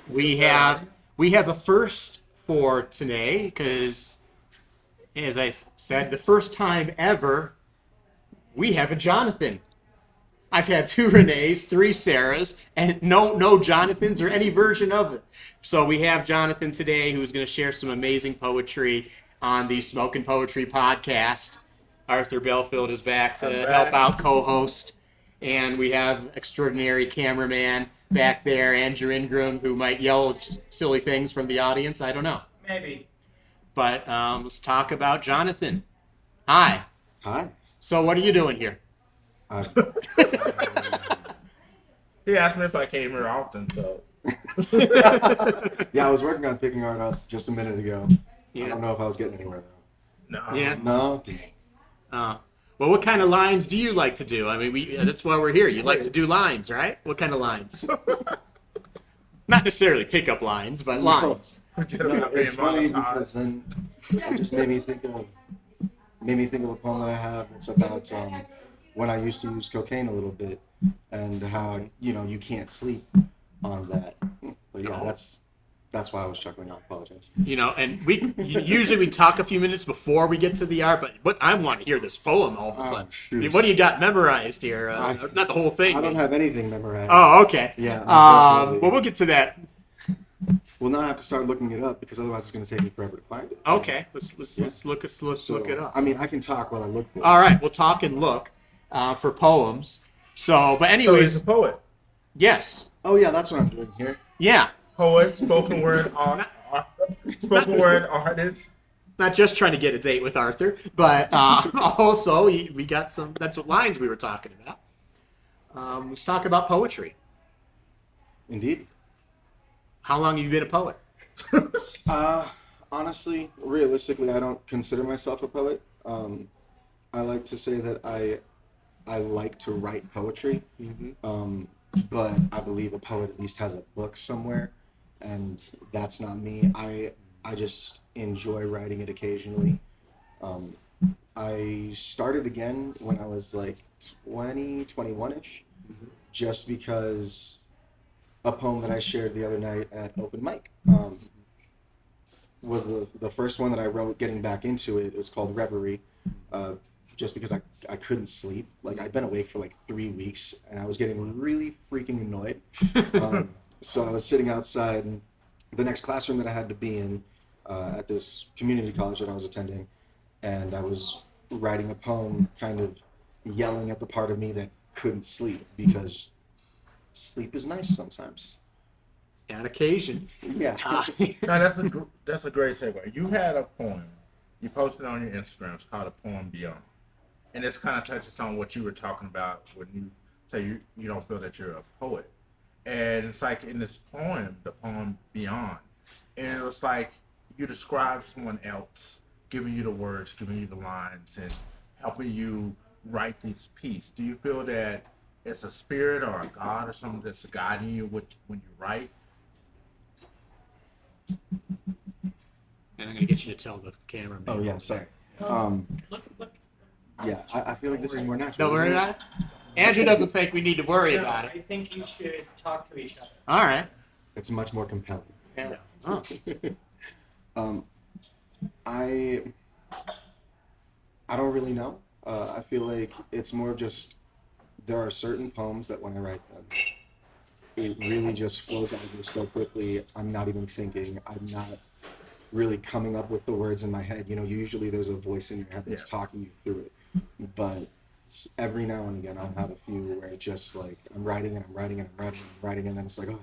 we have a first for today because, as I said, the first time ever we have a Jonathan. I've had two Renees, three Sarahs, and no Jonathans or any version of it. So we have Jonathan today, who's going to share some amazing poetry on the Smokin Poetry podcast. Arthur Belfield is back to help out co-host, and we have extraordinary cameraman back there, Andrew Ingram, who might yell silly things from the audience. I don't know. Maybe. But let's talk about Jonathan. Hi. Hi. So what are you doing here? He asked me if I came here often, so. Yeah, I was working on picking art up just a minute ago. Yeah. I don't know if I was getting anywhere though. No. Yeah. No. Well, what kind of lines do you like to do? I mean, that's why we're here. You like to do lines, right? What kind of lines? Not necessarily pickup lines, but lines. No, it's funny because then it just made me think of a poem that I have. It's about when I used to use cocaine a little bit and how you can't sleep on that. But yeah, that's why I was chuckling. I apologize. And usually we talk a few minutes before we get to the art, but I want to hear this poem all of a sudden. Shoot. I mean, what do you got memorized here? Not the whole thing. I don't have anything memorized. Oh, okay. Yeah. Well, we'll get to that. Well, now I have to start looking it up because otherwise it's going to take me forever to find it. Okay, let's look it up. I mean, I can talk while I look for it. All right, we'll talk and look for poems. So, but So anyways, he's a poet. yes, Oh yeah, that's what I'm doing here. yeah. Poet, spoken word artist. Not just trying to get a date with Arthur, but also we got some. That's what lines we were talking about. Let's talk about poetry. Indeed. How long have you been a poet? Honestly, realistically, I don't consider myself a poet. I like to say that I like to write poetry, but I believe a poet at least has a book somewhere, and that's not me. I just enjoy writing it occasionally. I started again when I was like 20, 21-ish, just because a poem that I shared the other night at open mic was the first one that I wrote getting back into it. It was called Reverie, just because I couldn't sleep. Like, I'd been awake for like 3 weeks, and I was getting really freaking annoyed. So I was sitting outside in the next classroom that I had to be in at this community college that I was attending, and I was writing a poem kind of yelling at the part of me that couldn't sleep, because sleep is nice sometimes. On occasion. Yeah. No, that's a great segue. You had a poem. You posted on your Instagram. It's called A Poem Beyond. And this kind of touches on what you were talking about when you say you don't feel that you're a poet. And it's like in this poem, the poem Beyond, and it was like you described someone else giving you the words, giving you the lines, and helping you write this piece. Do you feel that it's a spirit or a God or something that's guiding you when you write? And I'm gonna get you to tell the camera. Oh yeah, sorry. Look. Yeah, I feel like this is more natural. Don't worry about it. Andrew doesn't think we need to worry about it. I think you should talk to each other. All right. It's much more compelling. Yeah. Oh. I don't really know. I feel like it's more of just there are certain poems that when I write them, it really just flows out of me so quickly. I'm not even thinking. I'm not really coming up with the words in my head. Usually there's a voice in your head that's talking you through it. But every now and again, I'll have a few where it's just like I'm writing and I'm writing and I'm writing and I'm writing, and then it's like, oh,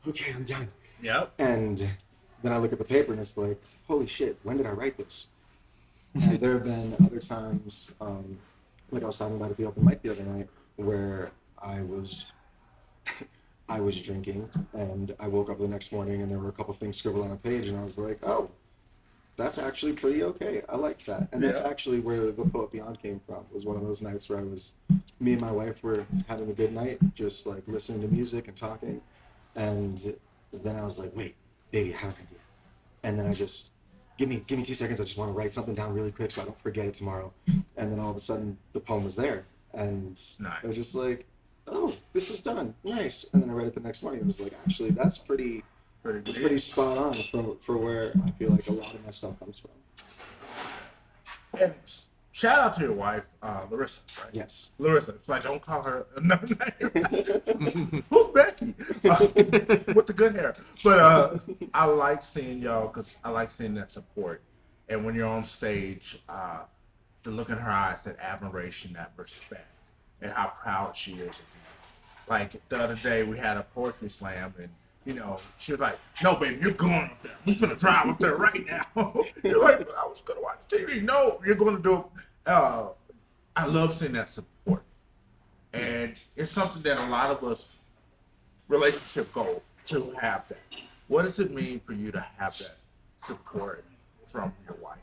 okay, I'm done. Yep. And then I look at the paper and it's like, holy shit, when did I write this? And there have been other times, like I was talking about at the open mic the other night, where I was drinking and I woke up the next morning and there were a couple things scribbled on a page, and I was like, oh, that's actually pretty okay. I like that. And that's actually where the Poet Beyond came from. It was one of those nights where me and my wife were having a good night, just like listening to music and talking. And then I was like, wait, baby, I have an idea. And then I just, give me 2 seconds. I just want to write something down really quick so I don't forget it tomorrow. And then all of a sudden the poem was there. And I was just like, oh, this is done. Nice. And then I read it the next morning. It was like, actually, that's pretty it's pretty spot on for where I feel like a lot of my stuff comes from. And shout out to your wife, Larissa, right? Yes. Larissa. It's like, don't call her another name. Who's Becky? With the good hair. But I like seeing y'all because I like seeing that support. And when you're on stage, the look in her eyes, that admiration, that respect, and how proud she is of you. Like the other day, we had a poetry slam, and she was like, "No, baby, you're going up there. We're gonna drive up there right now." You're like, "But I was gonna watch TV." No, you're gonna do it. I love seeing that support, and it's something that a lot of us relationship goal to have that. What does it mean for you to have that support from your wife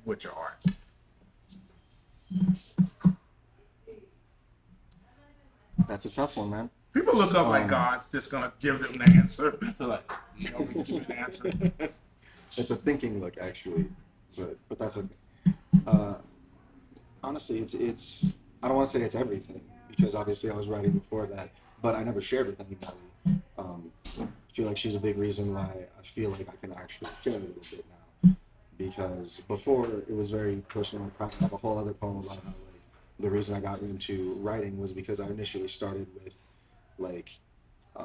with your art? That's a tough one, man. People look up like God's just gonna give them the answer. They're like, "No, we give an answer." It's a thinking look, actually, but that's okay. Honestly, it's I don't want to say it's everything because obviously I was writing before that, but I never shared with anybody. I feel like she's a big reason why I feel like I can actually share a little bit now, because before it was very personal. I have a whole other poem about how like the reason I got into writing was because I initially started with like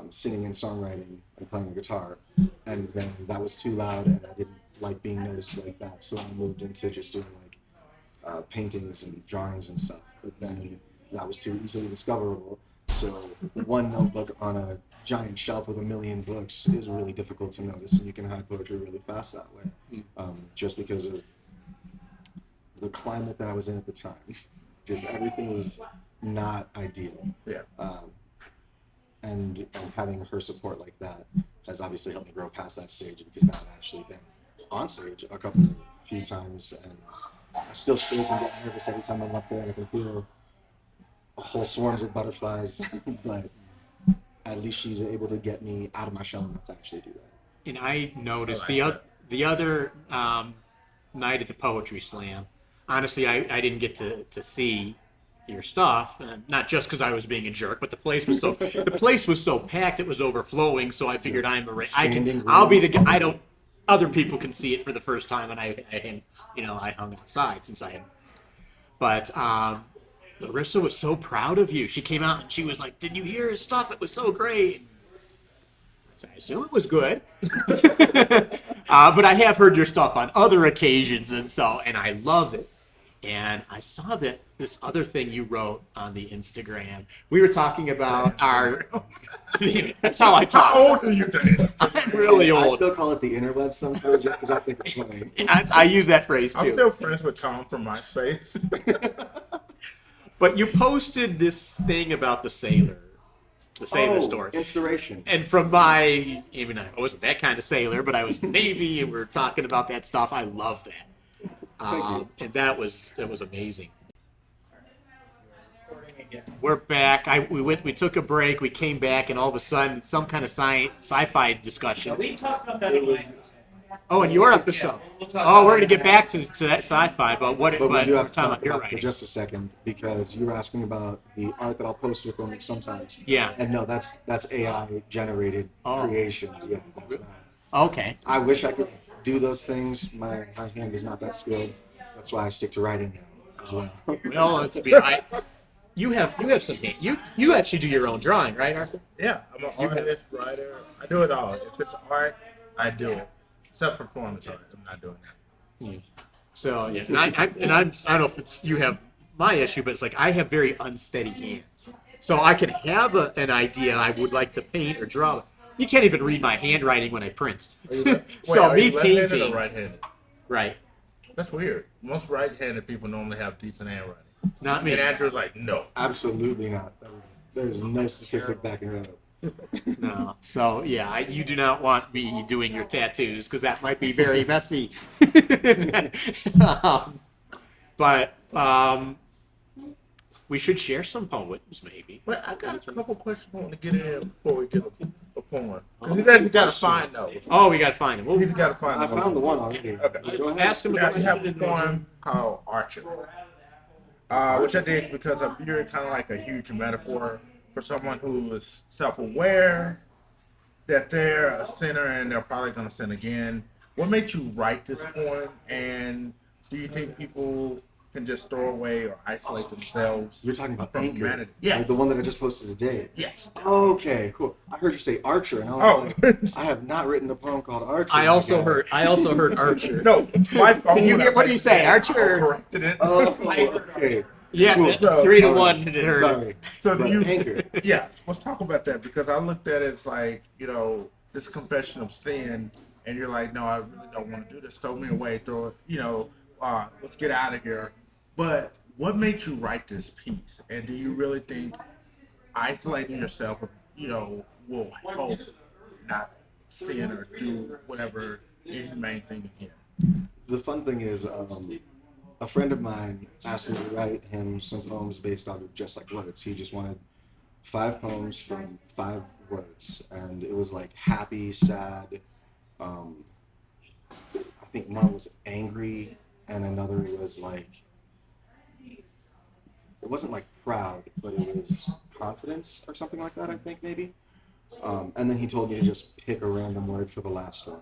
singing and songwriting and playing the guitar, and then that was too loud and I didn't like being noticed like that, so I moved into just doing like paintings and drawings and stuff, but then that was too easily discoverable, so one notebook on a giant shelf with a million books is really difficult to notice, and you can hide poetry really fast that way, just because of the climate that I was in at the time. Just everything was not ideal. Yeah. And having her support like that has obviously helped me grow past that stage, because now I've actually been on stage a few times, and I still shake and get nervous every time I'm up there, and I can feel whole swarms of butterflies, but at least she's able to get me out of my shell enough to actually do that. And I noticed the other night at the poetry slam, honestly, I didn't get to see your stuff, not just because I was being a jerk, but the place was so packed, it was overflowing. So I figured I'll be the guy. Other people can see it for the first time, and I hung outside since I had. But Larissa was so proud of you. She came out and she was like, "Did you hear his stuff? It was so great." So I assume it was good. But I have heard your stuff on other occasions, and I love it. And I saw that this other thing you wrote on the Instagram. We were talking about our. That's how I talk. How old are you, Dan? I'm really I old. still call it the interweb sometimes, just because I think it's funny. I use that phrase too. I'm still friends with Tom from MySpace. But you posted this thing about the sailor story. Inspiration. And from I wasn't that kind of sailor, but I was Navy, and we were talking about that stuff. I love that. And that was amazing. We're back. We took a break. We came back, and all of a sudden, some kind of sci-fi discussion. We talked about that in my episode. Oh, in your episode. We'll talk We're about going to get it. back to that sci-fi, but But we do have to talking talk about your about for writing. just a second, because you were asking about the art that I'll post with them sometimes. Yeah. And no, that's AI generated creations. Yeah, that's not. Okay. I wish I could do those things. My hand is not that skilled. That's why I stick to writing now as well. Well, let's be. You have some. You actually do your own drawing, right, Arthur? Yeah, I'm an artist, writer. I do it all. If it's art, I do it. Except performance art, I'm not doing that. So yeah, and I don't know if it's you have my issue, but it's like I have very unsteady hands. So I can have an idea I would like to paint or draw. You can't even read my handwriting when I print. So are me you left-handed painting, or right-handed? right? That's weird. Most right-handed people normally have decent handwriting. Not me. And Andrew's like, no. Absolutely not. There's no statistic backing that up. No. So yeah, you do not want me doing your tattoos because that might be very messy. But we should share some poems, maybe. But I got a couple questions I want to get in before we get a poem. Because he's actually got to find those. Oh, we got to find them. He's got to find I those. found the one already. Okay. Go ahead. Ask him Now about you have a poem called Archer, which I did because you're kind of like a huge metaphor for someone who is self-aware that they're a sinner and they're probably going to sin again. What made you write this poem? And do you think people can just throw away or isolate themselves You're talking about from Anchor, humanity? like Yes. the one that I just posted today. Yes. Okay, cool. I heard you say Archer, and I was like, I have not written a poem called Archer. I my also guy. heard. I also heard Archer. No, my phone. Can you when I get- what do typed you say, it in, Archer? I corrected it. Oh, I heard okay. Yeah, Cool. So, 3-1. It heard. Sorry. So do But you? Anchor. Yes. Let's talk about that because I looked at it as like this confession of sin, and you're like, no, I really don't want to do this. Throw me away. Throw it. Let's get out of here. But what made you write this piece? And do you really think isolating yourself, will help not sin or do whatever inhumane thing again? The fun thing is, a friend of mine asked me to write him some poems based off of just like words. He just wanted 5 poems from 5 words, and it was like happy, sad. I think one was angry, and another was like, it wasn't like proud, but it was confidence or something like that. I think maybe. And then he told me to just pick a random word for the last one,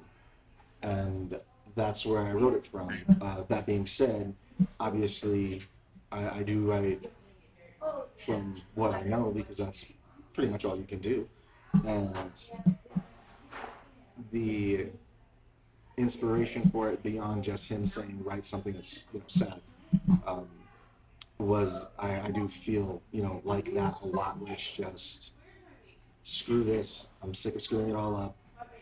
and that's where I wrote it from. That being said, obviously, I do write from what I know because that's pretty much all you can do. And the inspiration for it, beyond just him saying write something that's sad, was I do feel like that a lot. Where it's just screw this. I'm sick of screwing it all up.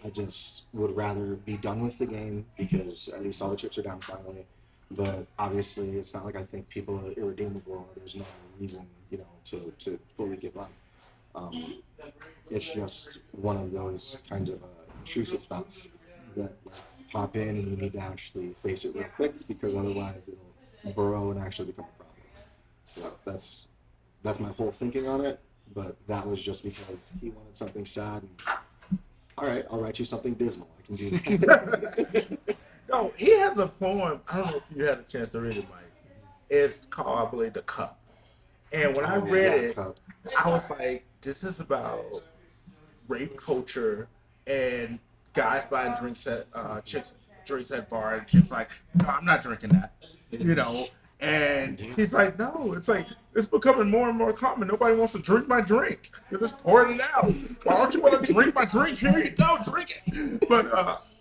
I just would rather be done with the game because at least all the chips are down finally. But obviously, it's not like I think people are irredeemable. There's no reason, to fully give up. It's just one of those kinds of intrusive thoughts that pop in, and you need to actually face it real quick because otherwise it'll burrow and actually become a problem. So that's my whole thinking on it. But that was just because he wanted something sad. And, all right, I'll write you something dismal. I can do that. No, he has a poem. I don't know if you had a chance to read it, Mike. It's called, I believe, The Cup. And when I read it, I was like, this is about rape culture and guys buying drinks at chicks drinks at bar, and chicks like, no, I'm not drinking that. And he's like, no, it's like, it's becoming more and more common. Nobody wants to drink my drink. They're just pouring it out. Why don't you want to drink my drink? Here you go, drink it. But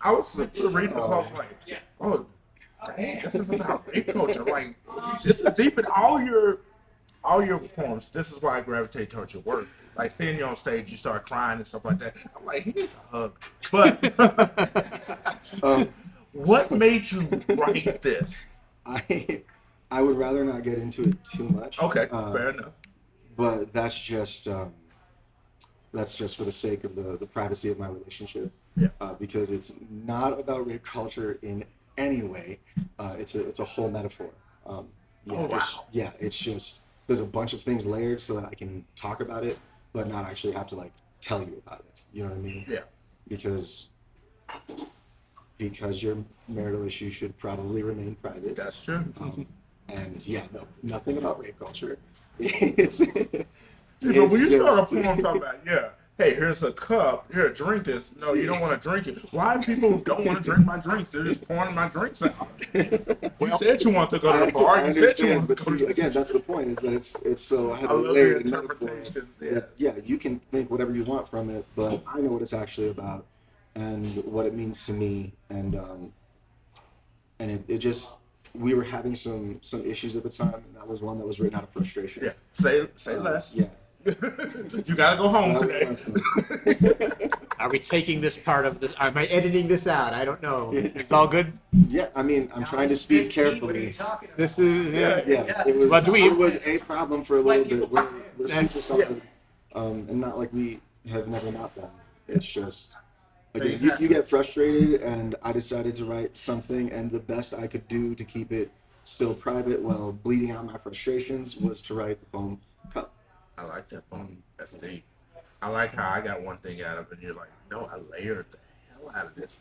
I was reading this off like, oh, dang, this is about rape culture. Like, it's deep in all your poems. This is why I gravitate towards your work. Like, seeing you on stage, you start crying and stuff like that. I'm like, he needs a hug. But what made you write this? I would rather not get into it too much. Okay, fair enough. But that's just for the sake of the privacy of my relationship. Yeah. Because it's not about rape culture in any way. It's a whole metaphor. Oh, wow. It's just there's a bunch of things layered so that I can talk about it, but not actually have to like tell you about it. You know what I mean? Yeah. Because your marital issue should probably remain private. That's true. And nothing about rape culture. It's But when you start a poem talking about, hey, here's a cup, here, drink this. No, you don't want to drink it. Why people don't want to drink my drinks? They're just pouring my drinks out. You said you want to go to the bar. You said you want to go to the again, that's the point, is that it's so I heavily love your layered in metaphor. interpretations. You can think whatever you want from it, but I know what it's actually about and what it means to me, and it just, we were having some issues at the time, and that was one that was written out of frustration. Yeah. Say less. Yeah. You gotta go home today. Are we taking this part of this? Am I editing this out? I don't know. It's all good. Yeah, I mean, I'm trying to speak carefully. This is It was a problem for a little bit. We're super solid, Yeah. and not like we have never not been. It's just, again, Things you get frustrated, and I decided to write something, and the best I could do to keep it still private while bleeding out my frustrations was to write the poem Cup. I like that poem. That's deep. I like how I got one thing out of it, and you're like, no, I layered the hell out of this.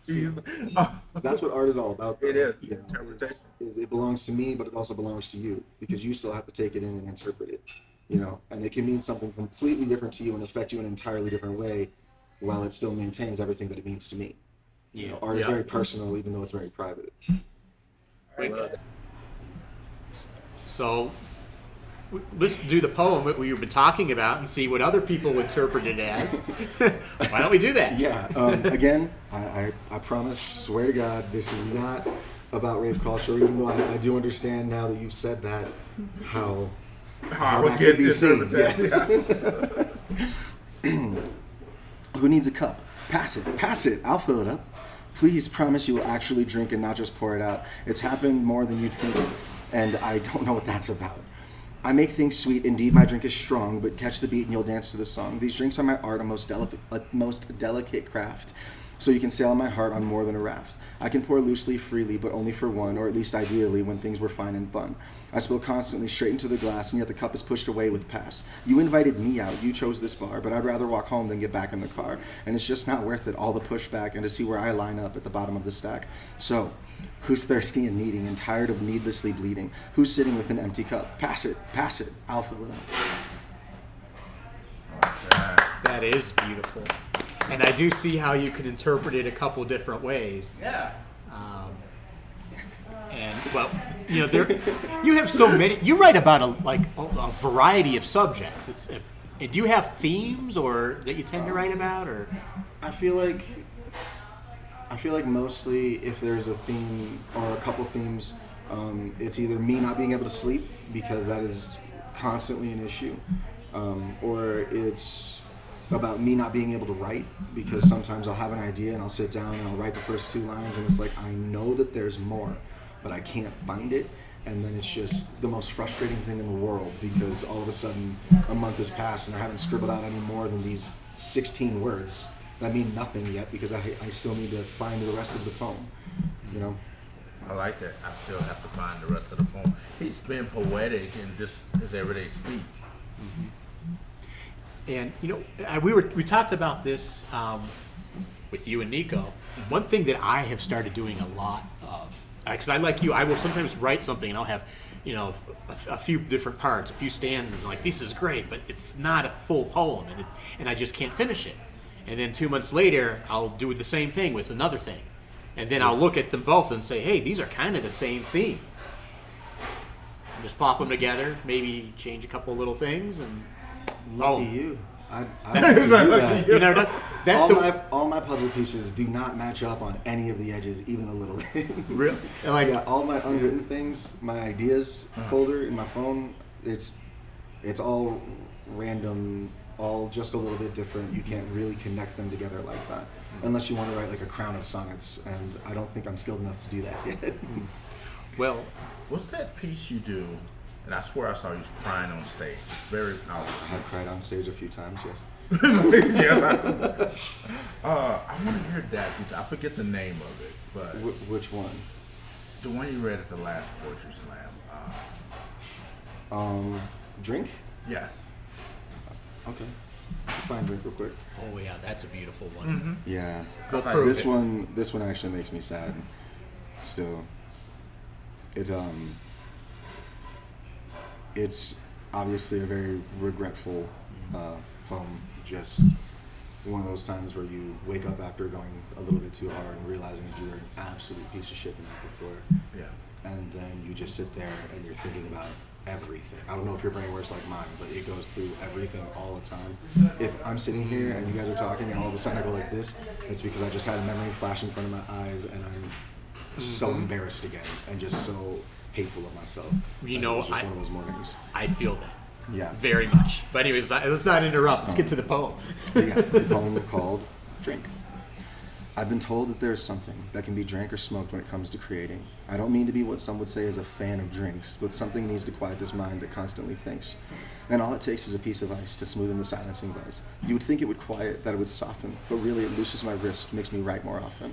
That's what art is all about, though. It is. You know, Interpretation. it belongs to me, but it also belongs to you, because you still have to take it in and interpret it. And it can mean something completely different to you and affect you in an entirely different way. while it still maintains everything that it means to me. You know, art is Yeah. very personal, even though it's very private. So let's do the poem that we've been talking about and see what other people interpret it as. Why don't we do that? Yeah. Again, I promise, swear to God, this is not about rape culture. Even though I do understand now that you've said that, how I would that get could be this seen. interpretation. Yes. Who needs a cup? Pass it. Pass it. I'll fill it up. Please promise you will actually drink and not just pour it out. It's happened more than you'd think, and I don't know what that's about. I make things sweet. Indeed, my drink is strong, but catch the beat and you'll dance to the song. These drinks are my art, a most delicate craft. So you can sail on my heart on more than a raft. I can pour loosely, freely, but only for one, or at least ideally when things were fine and fun. I spill constantly straight into the glass, and yet the cup is pushed away with pass. You invited me out, you chose this bar, but I'd rather walk home than get back in the car. And it's just not worth it, all the pushback, and to see where I line up at the bottom of the stack. So, who's thirsty and needing and tired of needlessly bleeding? Who's sitting with an empty cup? Pass it, I'll fill it up. That is beautiful. And I do see how you can interpret it a couple different ways. Yeah. And well, you know, you have so many. You write about a variety of subjects. Do you have themes or that you tend to write about, or? I feel like mostly if there's a theme or a couple themes, it's either me not being able to sleep because that is constantly an issue, or it's about me not being able to write because sometimes I'll have an idea and I'll sit down and I'll write the first 2 lines and it's like I know that there's more, but I can't find it. And then it's just the most frustrating thing in the world because all of a sudden a month has passed and I haven't scribbled out any more than these 16 words that mean nothing yet because I still need to find the rest of the poem, you know? I like that. I still have to find the rest of the poem. He's been poetic in just his everyday speak. And you know, we talked about this with you and Nico. One thing that I have started doing a lot of, because I like you, I will sometimes write something and I'll have, you know, a few different parts, a few stanzas. Like this is great, but it's not a full poem, and I just can't finish it. And then 2 months later, I'll do the same thing with another thing, and then I'll look at them both and say, hey, these are kind of the same theme. And just pop them together, maybe change a couple little things, and Lucky you. I like to do that. you know that's all my puzzle pieces do not match up on any of the edges, even a little. real. Like Yeah, all my unwritten things, my ideas folder in my phone, it's all random, all just a little bit different. You can't really connect them together like that unless you want to write like a crown of sonnets, and I don't think I'm skilled enough to do that yet. well, What's that piece you do? And I swear I saw you crying on stage. It's very powerful. I've cried on stage a few times, yes. Yes, I want to hear that piece. I forget the name of it, but Which one? the one you read at the last poetry slam. Drink? Yes. Okay. I'll find drink real quick. oh yeah, that's a beautiful one. Yeah. Go Like prove This it. one actually makes me sad. Still. It's obviously a very regretful poem. Just one of those times where you wake up after going a little bit too hard and realizing that you were an absolute piece of shit the night before. Yeah. And then you just sit there and you're thinking about everything. I don't know if your brain works like mine, but it goes through everything all the time. If I'm sitting here and you guys are talking and all of a sudden I go like this, it's because I just had a memory flash in front of my eyes and I'm so embarrassed again and just so hateful of myself. You And know, it was just I- one of those mornings. I feel that Yeah. very much. But anyways, let's not interrupt. Let's get to the poem. Yeah, the poem called Drink. I've been told that there's something that can be drank or smoked when it comes to creating. I don't mean to be what some would say is a fan of drinks, but something needs to quiet this mind that constantly thinks. And all it takes is a piece of ice to smoothen the silencing buzz. You would think it would quiet, that it would soften, but really it loosens my wrist, makes me write more often.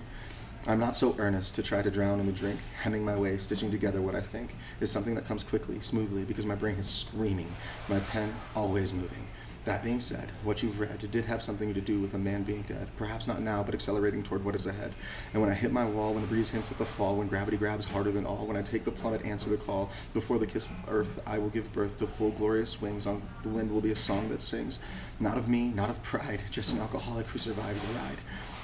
I'm not so earnest to try to drown in the drink, hemming my way, stitching together what I think is something that comes quickly, smoothly, because my brain is screaming, my pen always moving. That being said, what you've read did have something to do with a man being dead. Perhaps not now, but accelerating toward what is ahead. And when I hit my wall, when the breeze hints at the fall, when gravity grabs harder than all, when I take the plummet, answer the call, before the kiss of earth, I will give birth to full glorious wings. On the wind will be a song that sings. Not of me, not of pride, just an alcoholic who survived the ride.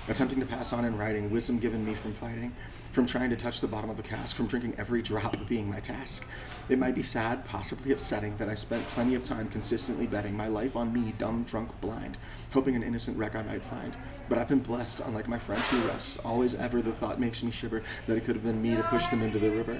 Attempting to pass on in writing, wisdom given me from fighting, from trying to touch the bottom of a cask, from drinking every drop being my task. It might be sad, possibly upsetting, that I spent plenty of time consistently betting my life on me, dumb, drunk, blind, hoping an innocent wreck I might find. But I've been blessed, unlike my friends who rest. Always ever the thought makes me shiver that it could have been me to push them into the river.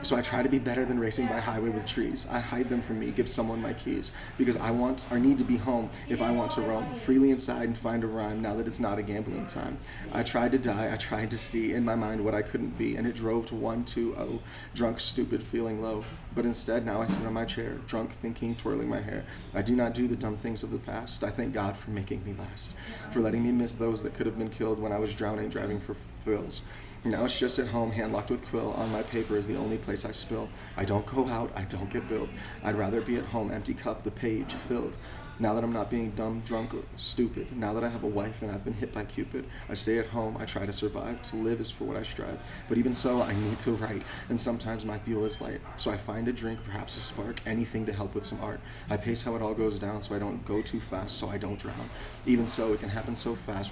So I try to be better than racing by highway with trees. I hide them from me, give someone my keys, because I want or need to be home if I want to roam freely inside and find a rhyme now that it's not a gambling time. I tried to die, I tried to see in my mind what I couldn't be, and it drove to 1-2-0, drunk, stupid, feeling low. But instead now I sit on my chair, drunk, thinking, twirling my hair. I do not do the dumb things of the past. I thank God for making me last, for letting me miss those that could have been killed when I was drowning, driving for thrills. Now it's just at home, hand-locked with quill. On my paper is the only place I spill. I don't go out, I don't get billed. I'd rather be at home, empty cup, the page filled. Now that I'm not being dumb, drunk, or stupid. Now that I have a wife and I've been hit by Cupid. I stay at home, I try to survive. To live is for what I strive. But even so, I need to write. And sometimes my fuel is light. So I find a drink, perhaps a spark, anything to help with some art. I pace how it all goes down so I don't go too fast, so I don't drown. Even so, it can happen so fast.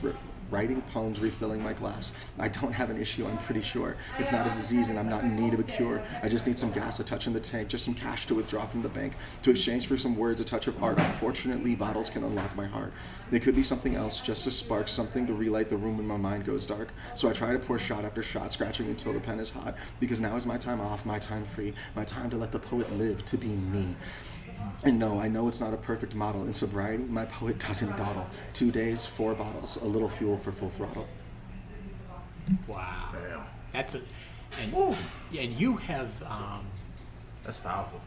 Writing poems, refilling my glass. I don't have an issue, I'm pretty sure. It's not a disease and I'm not in need of a cure. I just need some gas, a touch in the tank, just some cash to withdraw from the bank, to exchange for some words, a touch of art. Unfortunately, bottles can unlock my heart. It could be something else, just a spark, something to relight the room when my mind goes dark. So I try to pour shot after shot, scratching until the pen is hot, because now is my time off, my time free, my time to let the poet live, to be me. And no, I know it's not a perfect model. In sobriety, my poet doesn't dawdle. 2 days, 4 bottles, a little fuel for full throttle. Wow. Damn. That's a, and you have That's powerful.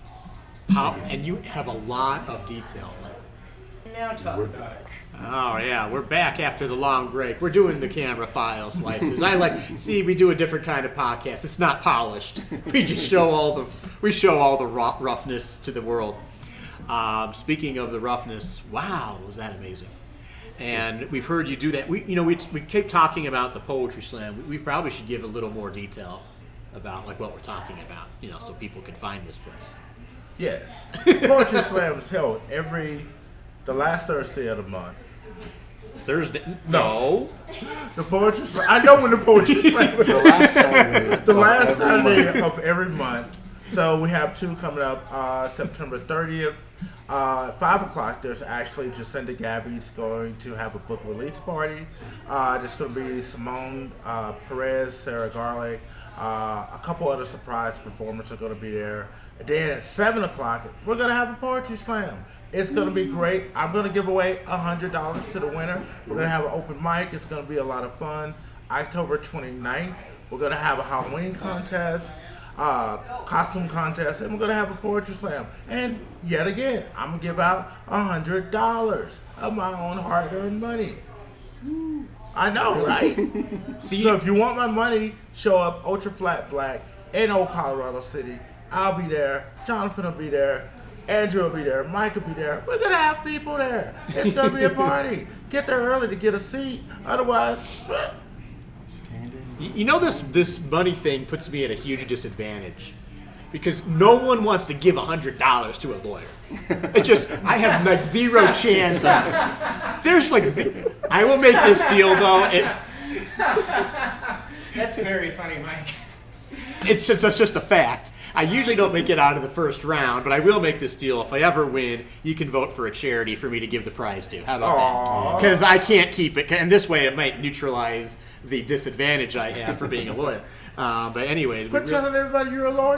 and you have a lot of detail. Now talk. We're back. Oh yeah, we're back after the long break. We're doing the camera file slices. We do a different kind of podcast. It's not polished. We just show all the roughness to the world. Speaking of the roughness, wow, was that amazing? And we've heard you do that. We keep talking about the poetry slam. We probably should give a little more detail about like what we're talking about, so people can find this place. Yes. Poetry Slam is held the last Thursday of the month. Thursday? No. The Poetry Slam. I know when the Poetry Slam is. The last Saturday of every month. So we have 2 coming up September 30th. 5 o'clock, there's actually Jacinda Gabby's going to have a book release party. There's going to be Simone Perez, Sarah Garlick, a couple other surprise performers are going to be there. And then at 7 o'clock, we're going to have a poetry slam. It's going to be great. I'm going to give away $100 to the winner. We're going to have an open mic. It's going to be a lot of fun. October 29th, we're going to have a Halloween contest, costume contest, and we're going to have a poetry slam. And yet again, I'm going to give out $100 of my own hard-earned money. I know, right? So if you want my money, show up Ultra Flat Black in Old Colorado City. I'll be there. Jonathan will be there. Andrew will be there. Mike will be there. We're going to have people there. It's going to be a party. Get there early to get a seat. Otherwise, this money thing puts me at a huge disadvantage because no one wants to give $100 to a lawyer. It's just, I have like zero chance. I will make this deal though. That's very funny, Mike. It's just a fact. I usually don't make it out of the first round, but I will make this deal. If I ever win, you can vote for a charity for me to give the prize to. How about that? Because I can't keep it. And this way it might neutralize the disadvantage I have for being a lawyer. But anyways. Quit telling everybody you're a lawyer.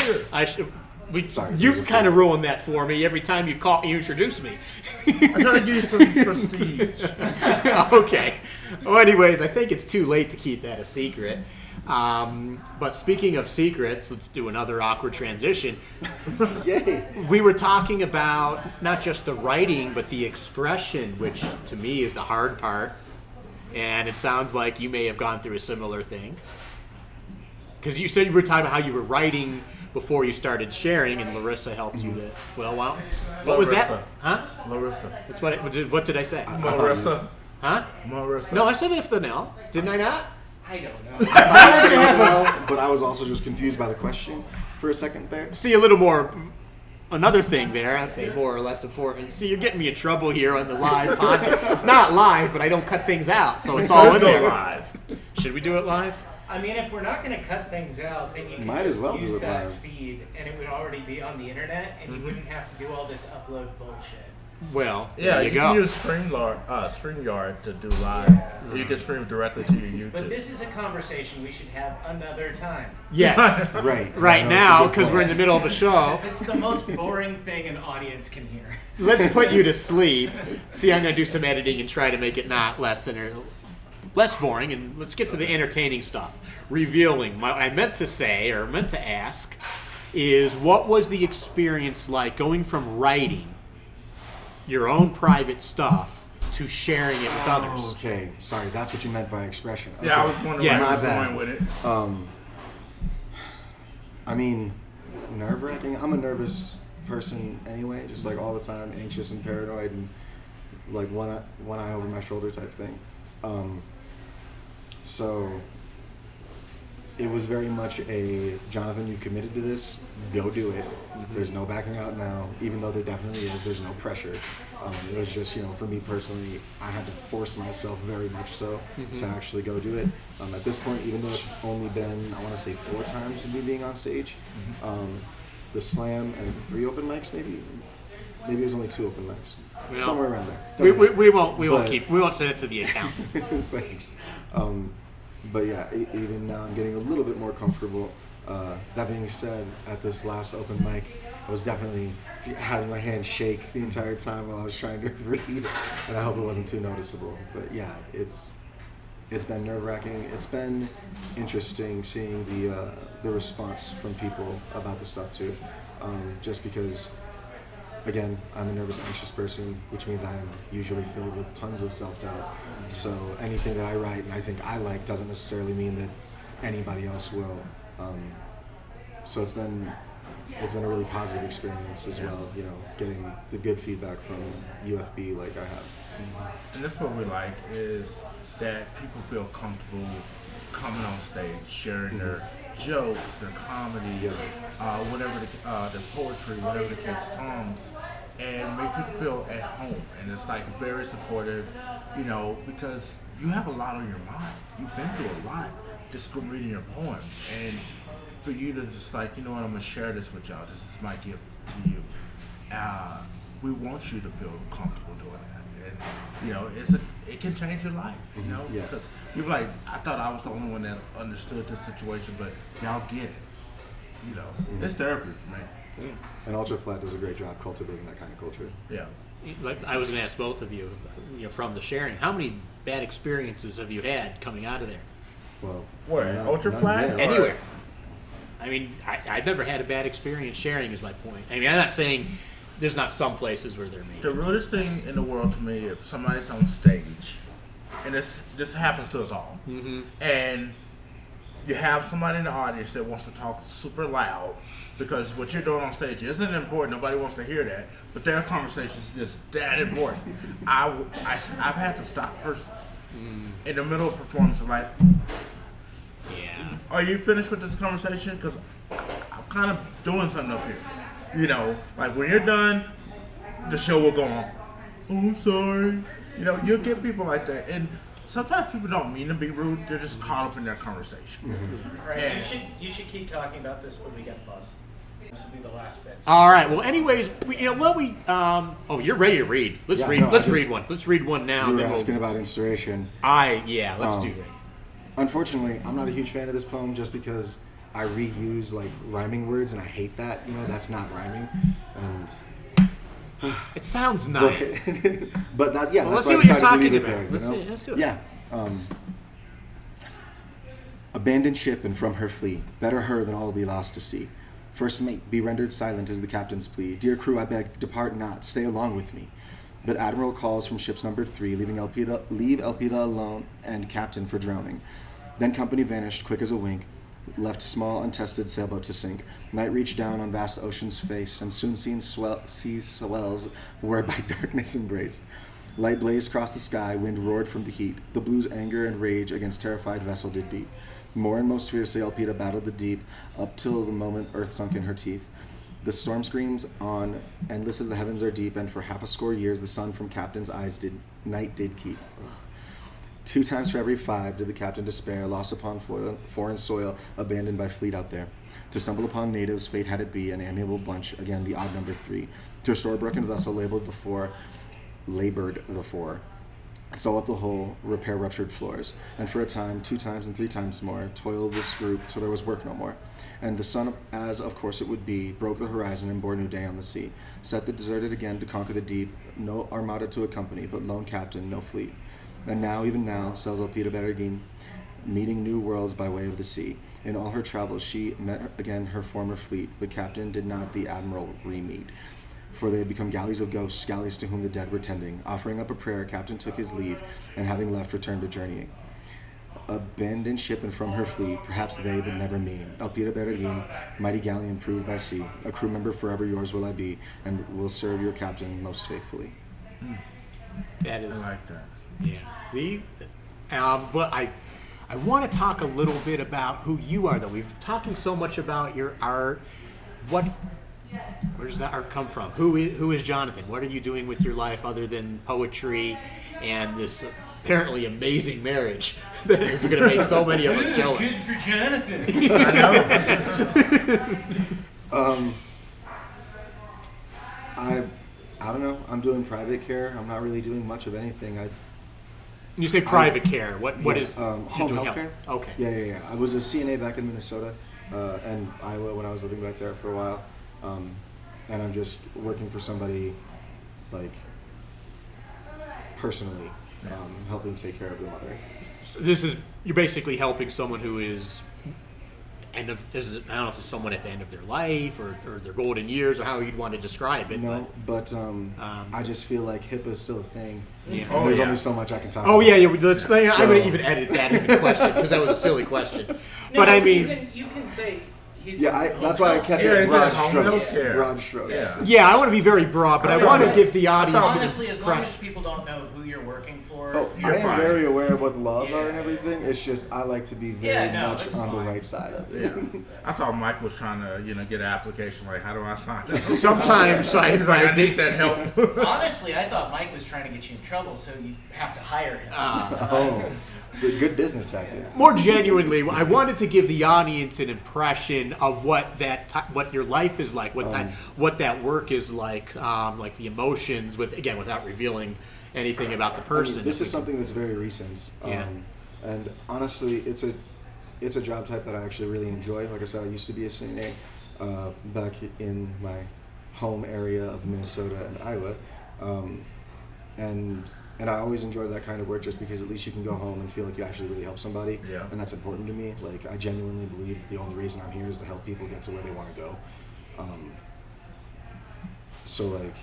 You kind of ruined that for me every time you introduce me. I'm trying to give you some prestige. Okay. Well, anyways, I think it's too late to keep that a secret. But speaking of secrets, let's do another awkward transition. Yay. We were talking about not just the writing, but the expression, which to me is the hard part. And it sounds like you may have gone through a similar thing. Because you said you were talking about how you were writing before you started sharing, and Larissa helped you to. Well, wow. What was Larissa. that? Huh? Larissa. That's what did I say? Marissa. Huh? Marissa. No, I said if the L. Didn't I not? I don't know. But I was also just confused by the question for a second there. See a little more. Another thing there, I'd say more or less important. See, you're getting me in trouble here on the live podcast. It's not live, but I don't cut things out, so it's all in Go there. live. Should we do it live? I mean, if we're not going to cut things out, then you can Might just as well do use it that live. feed, and it would already be on the internet, and you wouldn't have to do all this upload bullshit. Well, Yeah, there you you can go. use StreamYard to do live. You can stream directly to your But YouTube. this is a conversation we should have another time. Yes. Right. Right No, it's a now, good because we're in point. the middle of a show, Because it's the most boring thing an audience can hear. let's put you to sleep. See, I'm going to do some editing and try to make it not less boring, and let's get to the entertaining stuff. Revealing. What I meant to say, or meant to ask, is what was the experience like going from writing your own private stuff to sharing it with others? Oh, okay, sorry, that's what you meant by expression. Okay. Yeah, I was wondering Yes. where My you bad. were going with it. I mean, nerve-wracking. I'm a nervous person anyway, just like all the time, anxious and paranoid, and like one eye over my shoulder type thing. So it was very much a Jonathan, you've committed to this, go do it. There's no backing out now, even though there definitely is. There's no pressure. It was just, for me personally, I had to force myself very much so to actually go do it. At this point, even though it's only been, I want to say 4 times of me being on stage, the slam and 3 open mics, maybe it was only 2 open mics, Well, somewhere around there. We won't But- we won't send it to the account. Thanks. But yeah, even now I'm getting a little bit more comfortable. That being said, at this last open mic, I was definitely having my hand shake the entire time while I was trying to read, and I hope it wasn't too noticeable. But yeah, it's been nerve-wracking. It's been interesting seeing the response from people about the stuff too, just because. Again, I'm a nervous, anxious person, which means I am usually filled with tons of self-doubt. So anything that I write and I think I like doesn't necessarily mean that anybody else will. So it's been a really positive experience as well, getting the good feedback from UFB like I have. And that's what we like is that people feel comfortable coming on stage, sharing their jokes, their comedy, whatever the poetry, whatever the case, songs, and make people feel at home. And it's like very supportive, because you have a lot on your mind. You've been through a lot just from reading your poems, and for you to just like, I'm gonna share this with y'all. This is my gift to you. We want you to feel comfortable doing that, and it can change your life, Yeah. because you're like, I thought I was the only one that understood this situation, but y'all get it. It's therapy for me. And Ultra Flat does a great job cultivating that kind of culture. Yeah. Like I was going to ask both of you, from the sharing, how many bad experiences have you had coming out of there? Well, Where? none- Ultra none Flat? yet. Anywhere. I mean, I've never had a bad experience sharing is my point. I mean, I'm not saying there's not some places where they're The made. rudest thing in the world to me, if somebody's on stage, and this happens to us all, and you have somebody in the audience that wants to talk super loud because what you're doing on stage isn't important. Nobody wants to hear that, but their conversation is just that important. I've had to stop a person in the middle of performance, like, Yeah. are you finished with this conversation? Because I'm kind of doing something up here. Like when you're done, the show will go on. Oh, I'm sorry. You'll get people like that. And sometimes people don't mean to be rude. They're just caught up in their conversation. Right? And- You should keep talking about this when we get bus. This will be the last bit. All right. Well, anyways, you're ready to read. Let's Yeah, read. no, I let's just- read one. Let's read one now. You were then asking we'll, about inspiration. let's do that. Unfortunately, I'm not a huge fan of this poem just because I reuse like rhyming words and I hate that. That's not rhyming. And It sounds nice. but that's Well, let's that's see why what you're I decided to talking leave it about. there. Let's do it. Yeah. Abandoned ship and from her flee. Better her than all be lost to sea. First mate, be rendered silent is the captain's plea. Dear crew, I beg, depart not, stay along with me. But Admiral calls from ships numbered 3, leave Elpida alone and captain for drowning. Then company vanished quick as a wink. left small, untested sailboat to sink. Night reached down on vast ocean's face, and soon seas swells were by darkness embraced. Light blazed across the sky, wind roared from the heat. The blue's anger and rage against terrified vessel did beat. More and most fiercely Elpida battled the deep, up till the moment earth sunk in her teeth. The storm screams on, endless as the heavens are deep, and for half a score years the sun from captain's eyes night did keep. Ugh. 2 times for every 5 did the captain despair, lost upon foreign soil, abandoned by fleet out there. To stumble upon natives, fate had it be, an amiable bunch, again the odd number 3. To restore a broken vessel, labored the 4. Sew up the hull, repair ruptured floors, and for a time, 2 times and 3 times more, toiled this group till there was work no more. And the sun, as of course it would be, broke the horizon and bore new day on the sea. Set the deserted again to conquer the deep, no armada to accompany, but lone captain, no fleet. And now, even now, sails Elpida Bergin, meeting new worlds by way of the sea. In all her travels she met again her former fleet, but captain did not the admiral re-meet. For they had become galleys of ghosts, galleys to whom the dead were tending. Offering up a prayer, captain took his leave, and having left, returned to journeying. Abandoned ship and from her fleet, perhaps they, but never me. Elpida Bergin, mighty galleon proved by sea. A crew member forever yours will I be, and will serve your captain most faithfully. That is, I like that. yeah. See, but I want to talk a little bit about who you are, though. We've talking so much about your art. Where does that art come from? Who is Jonathan? What are you doing with your life other than poetry and this apparently amazing marriage that is going to make so many of us jealous? Kids for Jonathan. I don't know. I'm doing private care. I'm not really doing much of anything. You say private care. What is home you're doing health care? Okay. Yeah. I was a CNA back in Minnesota and Iowa when I was living back there for a while, and I'm just working for somebody, like personally, helping take care of the mother. So you're basically helping someone who is I don't know if it's someone at the end of their life or their golden years or how you'd want to describe it. No, but I just feel like HIPAA is still a thing. Yeah. Oh, There's yeah. only so much I can talk Oh about. yeah. Let's say I'm So- going to even edit that even question because that was a silly question. No, But I mean, you can say he's. Yeah, that's why I kept Yeah, it it's broad like home strokes. health care. Broad strokes. Yeah. yeah, I want to be very broad, but I want to give the audience. Honestly, as long an as people don't know who you're working for. Oh, You're I am fine. very aware of what the laws are and Yeah. everything. It's just I like to be very much that's on fine. the right side of it. Yeah. I thought Mike was trying to, get an application. Like, how do I sign up? Sometimes He's like, I need that help. Honestly, I thought Mike was trying to get you in trouble, so you have to hire him. Oh, it's a good business tactic. more genuinely, I wanted to give the audience an impression of what what your life is like, what that work is like the emotions without revealing anything about the person. This is something that's very recent. Yeah. And honestly, it's a job type that I actually really enjoy. Like I said, I used to be a CNA back in my home area of Minnesota and Iowa. And I always enjoyed that kind of work just because at least you can go home and feel like you actually really help somebody. Yeah. And that's important to me. Like, I genuinely believe the only reason I'm here is to help people get to where they want to go. So like,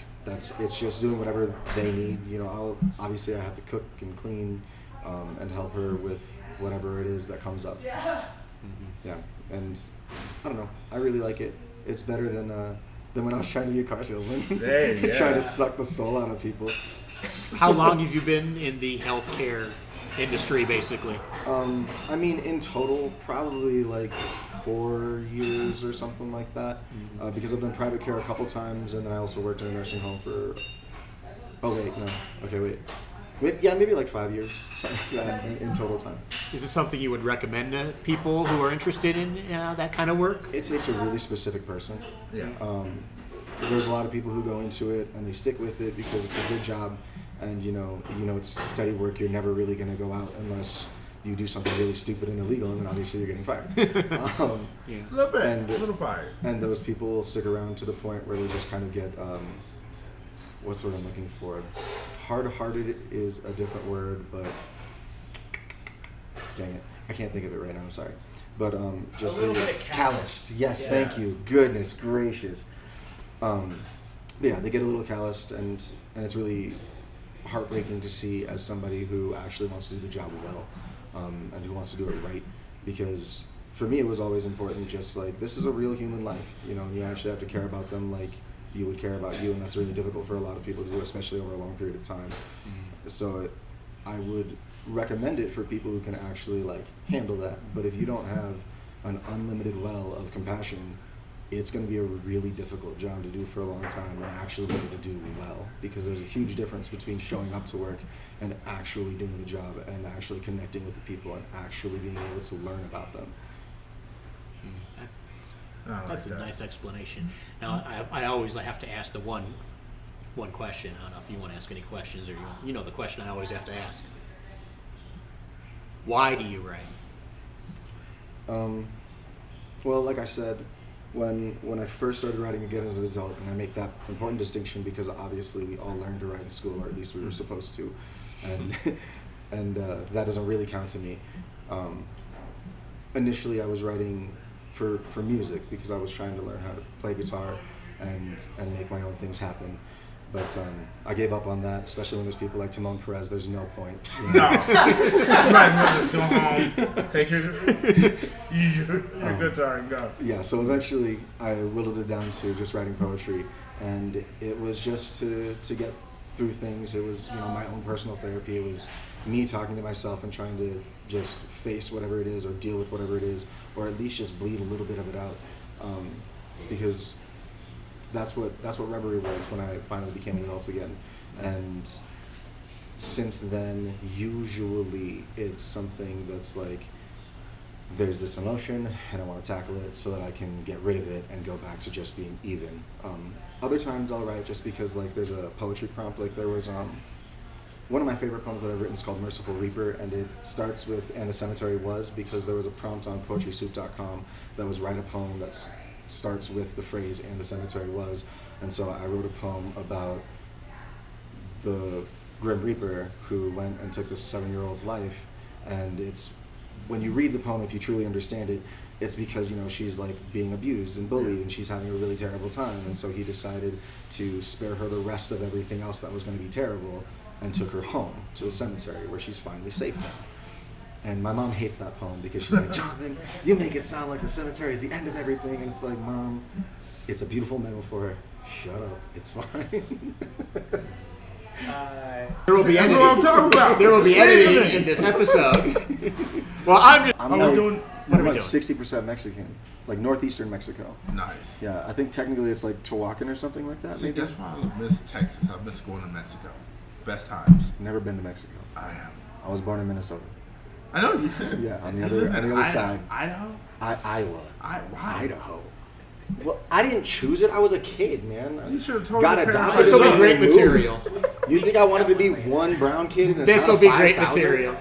it's just doing whatever they need. Obviously I have to cook and clean and help her with whatever it is that comes up. Yeah. And I don't know. I really like it. It's better than when I was trying to be a car salesman. Hey, yeah. Trying to suck the soul out of people. How long have you been in the healthcare industry, basically? I mean, in total, probably like 4 years or something like that. Because I've done private care a couple times, and then I also worked in a nursing home for. Oh wait, no. Okay, wait. Yeah, maybe like 5 years in total time. Is it something you would recommend to people who are interested in that kind of work? It takes a really specific person. Yeah. There's a lot of people who go into it and they stick with it because it's a good job, and it's steady work. You're never really going to go out unless you do something really stupid and illegal, and then obviously you're getting fired. Yeah. A little bit. And- a little fired. And those people will stick around to the point where they just kind of get what's the word I'm looking for? Hard-hearted is a different word, but dang it, I can't think of it right now. I'm sorry, but just A little they bit get of calloused. Yes, Yeah. thank you. Goodness gracious. Yeah, they get a little calloused, and it's really heartbreaking to see as somebody who actually wants to do the job well, and who wants to do it right, because for me, it was always important. Just like this is a real human life, you actually have to care about them like you would care about you, and that's really difficult for a lot of people to do, especially over a long period of time. So I would recommend it for people who can actually like handle that. But if you don't have an unlimited well of compassion, it's going to be a really difficult job to do for a long time and actually be able to do well, because there's a huge difference between showing up to work and actually doing the job and actually connecting with the people and actually being able to learn about them. That's a nice explanation. Now, I always have to ask the one question. I don't know if you want to ask any questions, or you know the question I always have to ask. Why do you write? Well, like I said, when I first started writing again as an adult, and I make that important distinction because obviously we all learned to write in school, or at least we were supposed to, and that doesn't really count to me. Initially, I was writing for music because I was trying to learn how to play guitar and make my own things happen. But I gave up on that, especially when there's people like Timon Perez. There's no point. No. You might as well just go home, take your guitar and go. Yeah, so eventually I whittled it down to just writing poetry, and it was just to get through things. It was my own personal therapy. It was me talking to myself and trying to just face whatever it is or deal with whatever it is, or at least just bleed a little bit of it out, because that's what Reverie was when I finally became an adult again. And since then, usually it's something that's like, there's this emotion and I want to tackle it so that I can get rid of it and go back to just being even. Other times I'll write just because like there's a poetry prompt. Like there was one of my favorite poems that I've written is called Merciful Reaper, and it starts with "And the Cemetery Was" because there was a prompt on poetrysoup.com that was write a poem that's starts with the phrase "and the cemetery was," and so I wrote a poem about the Grim Reaper who went and took this 7-year-old's life. And it's, when you read the poem, if you truly understand it, it's because she's like being abused and bullied and she's having a really terrible time, and so he decided to spare her the rest of everything else that was going to be terrible and took her home to the cemetery where she's finally safe now. And my mom hates that poem because she's like, Jonathan, you make it sound like the cemetery is the end of everything. And it's like, Mom, it's a beautiful metaphor. Shut up. It's fine. There will be That's editing. what I'm talking about. There will be Seasoning. editing in this episode. Well, I'm just. I'm Are like, we doing? What are we I'm like doing? 60% Mexican, like northeastern Mexico. Nice. Yeah, I think technically it's like Tehuacan or something like that. See, Maybe. that's why I miss Texas. I miss going to Mexico. Best times. Never been to Mexico. I am. I was born in Minnesota. I know you said. Yeah, on the You other- live in on the other Idaho. side. Idaho. Iowa. Why? Idaho. Well, I didn't choose it. I was a kid, man. You should have told Got your parents. adopted. This will be and great moved. material. You think I wanted to be one brown kid in a This town will of be great 5,000? material.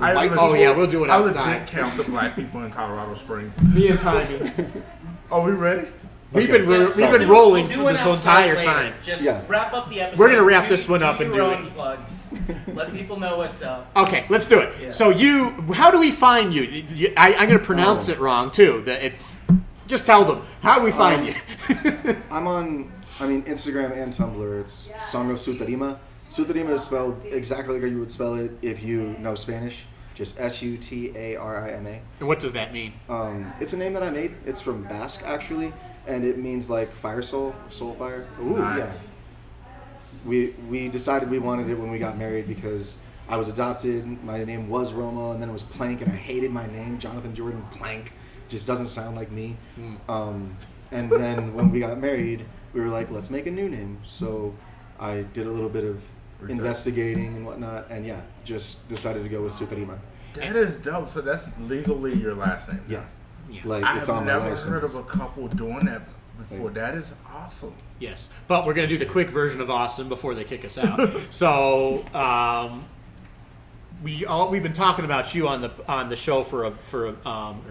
Oh yeah, we'll do it I outside. legit count the black people in Colorado Springs. Me and Tommy. Are we ready? We've Okay. been rolling We'll for do it this whole outside entire later. time. Just Yeah. wrap up the episode. We're gonna wrap this one up and your do own it. plugs. Let people know what's up. Okay, let's do it. Yeah. So how do we find you? I'm going to pronounce Oh. it wrong too. Just tell them. How do we find you? I'm on, Instagram and Tumblr. It's Song of Sutarima. Sutarima is spelled exactly like you would spell it if you know Spanish. Just Sutarima. And what does that mean? It's a name that I made. It's from Basque, actually, and it means like fire soul fire. Ooh. Nice. Yeah. We decided we wanted it when we got married because I was adopted. My name was Roma, and then it was Plank, and I hated my name, Jonathan Jordan Plank. Just doesn't sound like me. And then when we got married, we were like, let's make a new name. So I did a little bit of Research. investigating and whatnot, and just decided to go with Sutarima. That is dope. So that's legally your last name. Yeah. Yeah. Like I it's have on my never license. heard of a couple doing that before. Like- That is awesome. Yes. But we're going to do the quick version of awesome before they kick us out. So we've been talking about you on the show for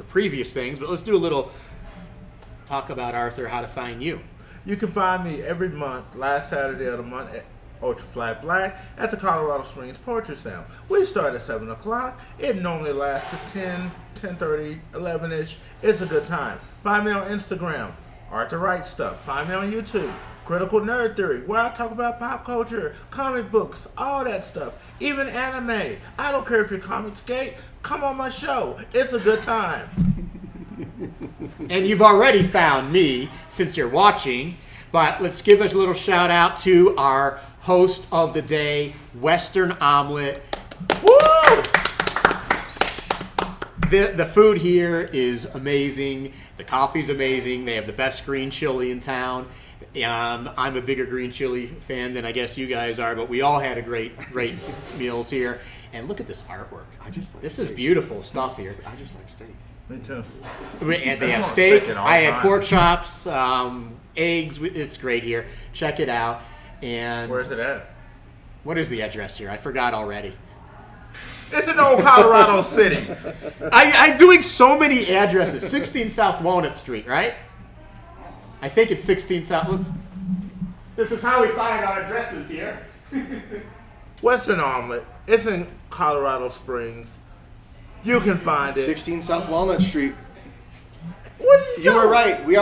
previous things, but let's do a little talk about Arthur, how to find you. You can find me every month, last Saturday of the month at Ultra Flat Black at the Colorado Springs Poetry Slam. We start at 7 o'clock. It normally lasts to 10, 10:30, 11-ish. It's a good time. Find me on Instagram, Arthur Writes Stuff. Find me on YouTube, Critical Nerd Theory, where I talk about pop culture, comic books, all that stuff, even anime. I don't care if you're comic skate. Come on my show. It's a good time. And you've already found me since you're watching. But let's give a little shout out to our host of the day, Western Omelet. Woo! The food here is amazing. The coffee's amazing. They have the best green chili in town. I'm a bigger green chili fan than I guess you guys are, but we all had a great meals here. And look at this artwork. This is beautiful stuff here. I just like steak. Me too. And they I have want steak. steak at all I had times. pork chops, eggs. It's great here. Check it out. And Where's it at? what is the address here? I forgot already. It's in old Colorado City. I'm doing so many addresses. 16 South Walnut Street, right? I think it's 16 South. This is how we find our addresses here. Western Omelet. It's in Colorado Springs. You can find it. 16 South Walnut Street. What are You were right. We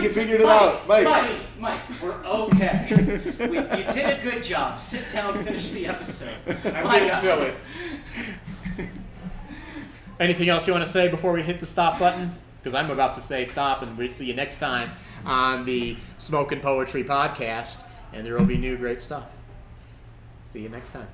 figured it out. Mike. Mike, we're okay. You did a good job. Sit down, finish the episode. I'm My being God. silly. Anything else you want to say before we hit the stop button? Because I'm about to say stop, and we'll see you next time on the Smokin' Poetry podcast, and there will be new great stuff. See you next time.